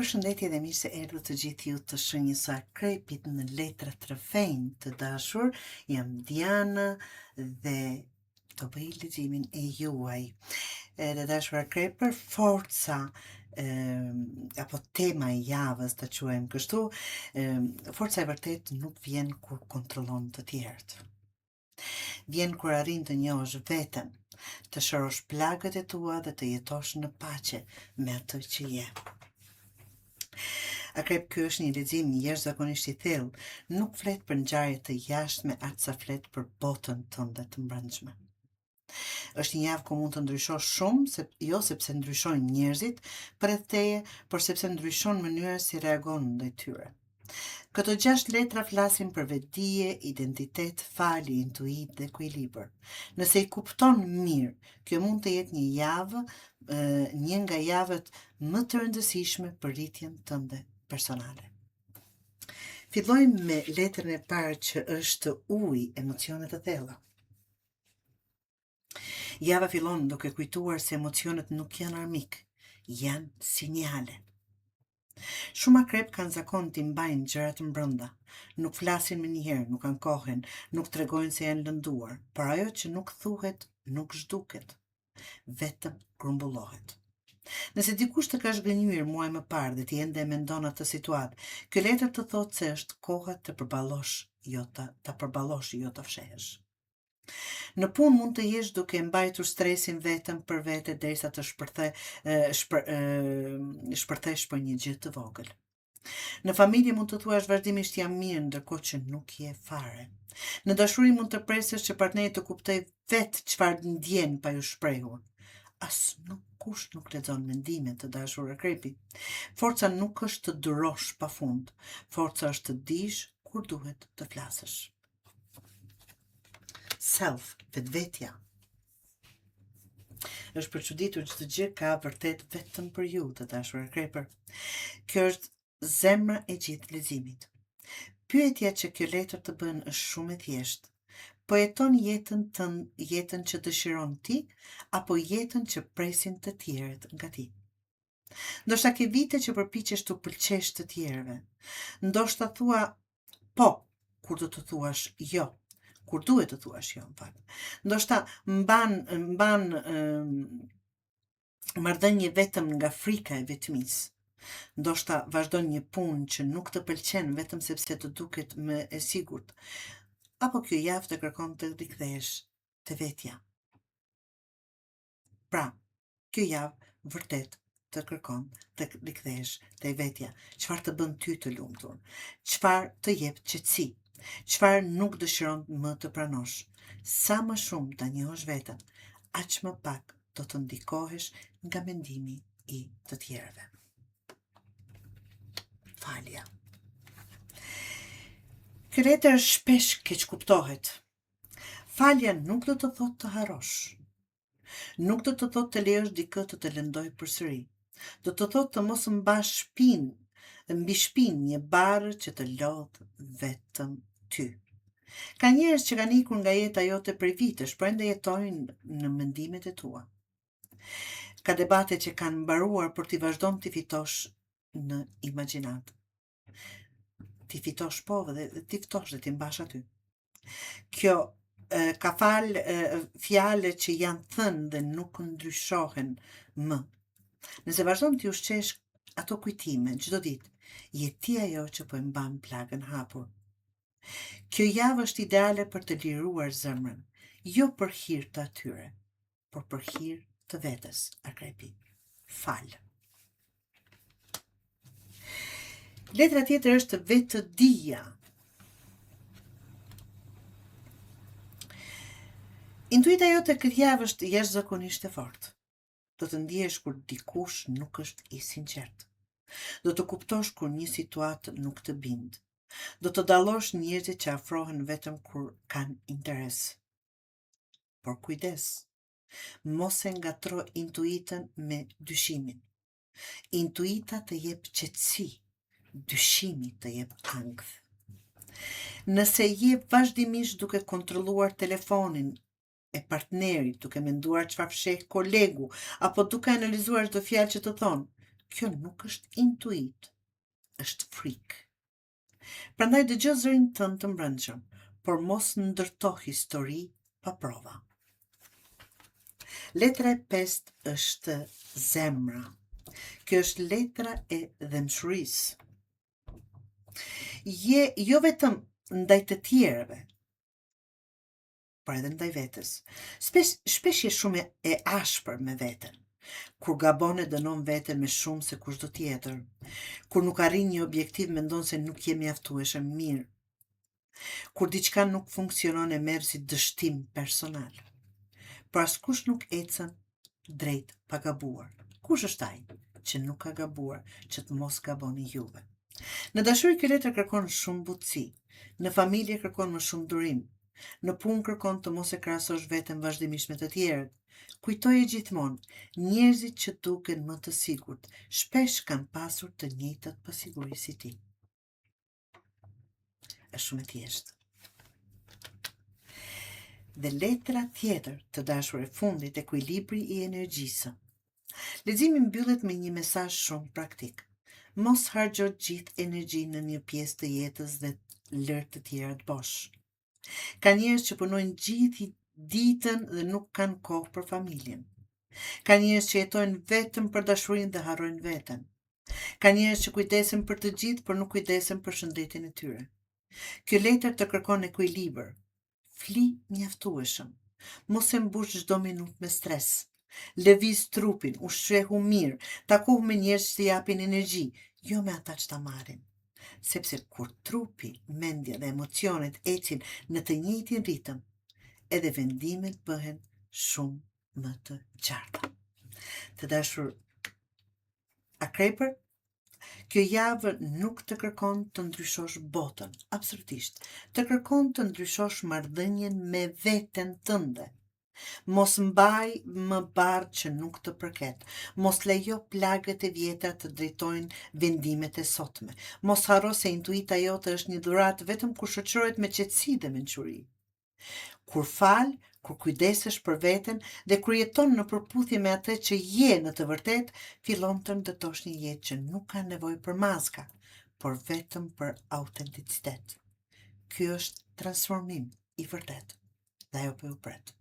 Përshëndetje dhe mirë se erdhët të gjithë ju të shenjës së Akrepit në letra trefejnë të dashur. Jam Diana dhe do bëj leximin e juaj. Të dashur Akrep, për forca apo tema e javës të quajmë kështu, forca e vërtet nuk vjen kur kontrollon të tjerët. Vjen kur arrin të njohësh veten, të shërosh plagët e tua dhe të jetosh në paqe me atë që je. Akrep, ky është një lexim jashtëzakonisht i thellë, nuk flet për ngjarje të jashtme aq sa flet për botën tënde të mbrëmshme. Është një javë ku mund të ndryshosh shumë, jo sepse ndryshojnë njerëzit përreth teje, por sepse ndryshon mënyra si reagon ndaj tyre. Këto 6 letra flasin për vetdije, identitet, falje, intuit dhe ekuilibër. Nëse i kupton mirë, kjo mund të jetë një javë, një nga javët më të rëndësishme për rritjen tënde personale. Fillojmë me letrën e parë që është uji, emocionet e thella. Java fillon duke kujtuar se emocionet nuk janë armik, janë sinjale. Shumë akrep kanë zakon t'i mbajnë gjërat mbrënda, nuk flasin me njëherë, nuk ankohen, nuk tregojnë se janë lënduar, por ajo që nuk thuhet, nuk zhduket, vetëm grumbullohet. Nëse dikush të ka zhgënjur muaj më parë dhe ti ende e mendon atë situatë, kjo letër të thotë se është koha të përballosh, jo ta fshehesh. Në punë mund të jesh duke mbajtur stresin vetëm për vete derisa të shpërthesh për një gjë të vogël. Në familje mund të thuash vazhdimisht jam mirë, ndërkohë që nuk je fare. Në dashuri mund të presësh që partneri të kuptojë vetë çfarë ndjen pa ju shprehur. Kush nuk lexon mendimet të dashur Akrepi. Forca nuk është të durosh pafund, forca është të dish kur duhet të flasësh. Self, vetvetja. Është për çuditur çdo gjë ka vërtet vetëm për ju, të dashur Akrepër. Kjo është zemra e gjithë leximit. Pyetja që kjo letër të bën është shumë e thjeshtë. Po jeton jetën që dëshiron ti, apo jetën që presin të tjerët nga ti? Ndoshta ke vite që përpiqesh të pëlqesh të tjerëve. Ndoshta thua po, kur do të thuash jo, kur duhet të thuash jo, në fakt. Ndoshta mban marrëdhënie vetëm nga frika e vetmisë. Ndoshta vazhdon një punë që nuk të pëlqen vetëm sepse të duket më e sigurt. Apo kjo javë të kërkon të rikthesh të vetja. Pra, kjo javë vërtet të kërkon të rikthesh të vetja. Çfarë të bën ty të lumtur? Çfarë të jep qetësi? Çfarë nuk dëshiron më të pranosh? Sa më shumë ta njohësh veten, aq më pak do të ndikohesh nga mendimi i të tjerëve. Falja. Kjo letër shpesh keq kuptohet. Falja nuk do të thotë të harrosh. Nuk do të thotë të lejosh dikë të lëndoj përsëri. Do të thotë të mos mbash mbi shpinë një barë që të lodh vetëm ty. Ka njerëz që kanë ikur nga jeta jote prej vitesh, por ende jetojnë në mendimet e tua. Ka debate që kanë mbaruar, por ti vazhdon të fitosh në imagjinat. Ti fitosh po dhe ti ftosh dhe ti mbash aty. Kjo ka fjale që janë thënë dhe nuk ndryshohen më. Nëse vazhdon t'i ushqesh ato kujtime çdo ditë, je ti ajo që po e mban plagën hapur. Kjo javë është ideale për të liruar zemrën, jo për hir të atyre, por për hir të vetes, Akrepi. Fal. Letra tjetër është vetëdija. Intuita jote këtë javë është jashtëzakonisht e fortë. Do të ndihesh kur dikush nuk është i sinqert. Do të kuptosh kur një situatë nuk të bind. Do të dallosh njerëzit që afrohen vetëm kur kanë interes. Por kujdes, mos e ngatro intuitën me dyshimin. Intuita të jep qetësi, dyshimi të jep ankth. Nëse je vazhdimisht duke kontrolluar telefonin e partnerit, duke menduar çfarë fsheh kolegu, apo duke analizuar çdo fjalë që të thonë, Kjo nuk është intuit, është frikë. Prandaj dëgjoj zërin tënd të mbrëmshëm, por mos ndërto histori pa prova. Letra e 5 është zemra. Kjo është letra e dëmshurisë. Jo vetëm ndaj të tjerëve, por edhe ndaj vetes. Shpesh je shumë e ashpër me veten. Kur gabon e dënon veten me shumë se kushdo tjetër. Kur nuk arrin një objektiv mendon se nuk je mjaftueshëm mirë. Kur diçka nuk funksionon e merr si dështim personal. Por askush nuk ecën drejt pa gabuar. Kush është ai që nuk ka gabuar që të mos gaboni juve? Në dashuri kjo letër kërkon shumë butësi. Në familje kërkon më shumë durim. Në punë kërkon të mos e krahasosh veten vazhdimisht me të tjerët. Kujtoje gjithmonë, njerëzit që duken më të sigurt, shpesh kanë pasur të njëjtat pasiguri si ti. Është shumë e thjeshtë. Dhe letra tjetër të dashur e fundit, ekuilibri i energjisë. Leximi mbyllet me një mesazh shumë praktik. Mos harxho gjithë energjinë në një pjesë të jetës dhe lër të tjerat bosh. Ka njerëz që punojnë gjithë ditën dhe nuk kanë kohë për familjen. Ka njerëz që jetojnë vetëm për dashurinë dhe harrojnë veten. Ka njerëz që kujdesen për të gjithë, por nuk kujdesen për shëndetin e tyre. Kjo letër të kërkon ekuilibër. Fli mjaftueshëm. Mos e mbush çdo minutë me stres. Lëviz trupin, ushqehu mirë, takohu me njerëz që të japin energji, jo me ata që ta marrin. Sepse kur trupi, mendja dhe emocionet ecin në të njëjtin ritëm, edhe vendimet bëhen shumë më të qarta. Të dashur akrepër, kjo javë nuk të kërkon të ndryshosh botën, absolutisht. Të kërkon të ndryshosh marrëdhënien me veten tënde. Mos mbaj më bardh që nuk të përket. Mos lejo plagët e vjetra të drejtojnë vendimet e sotme. Mos harro se intuita jote është një dhuratë vetëm kur shoqërohet me qetësi dhe mençuri. Kur fal, kur kujdesesh për veten dhe kur jeton në përputhje me atë që je në të vërtet, fillon të ndërtosh një jetë që nuk ka nevojë për maska, por vetëm për autenticitet. Ky është transformim i vërtet. Dhe ajo po ju pret.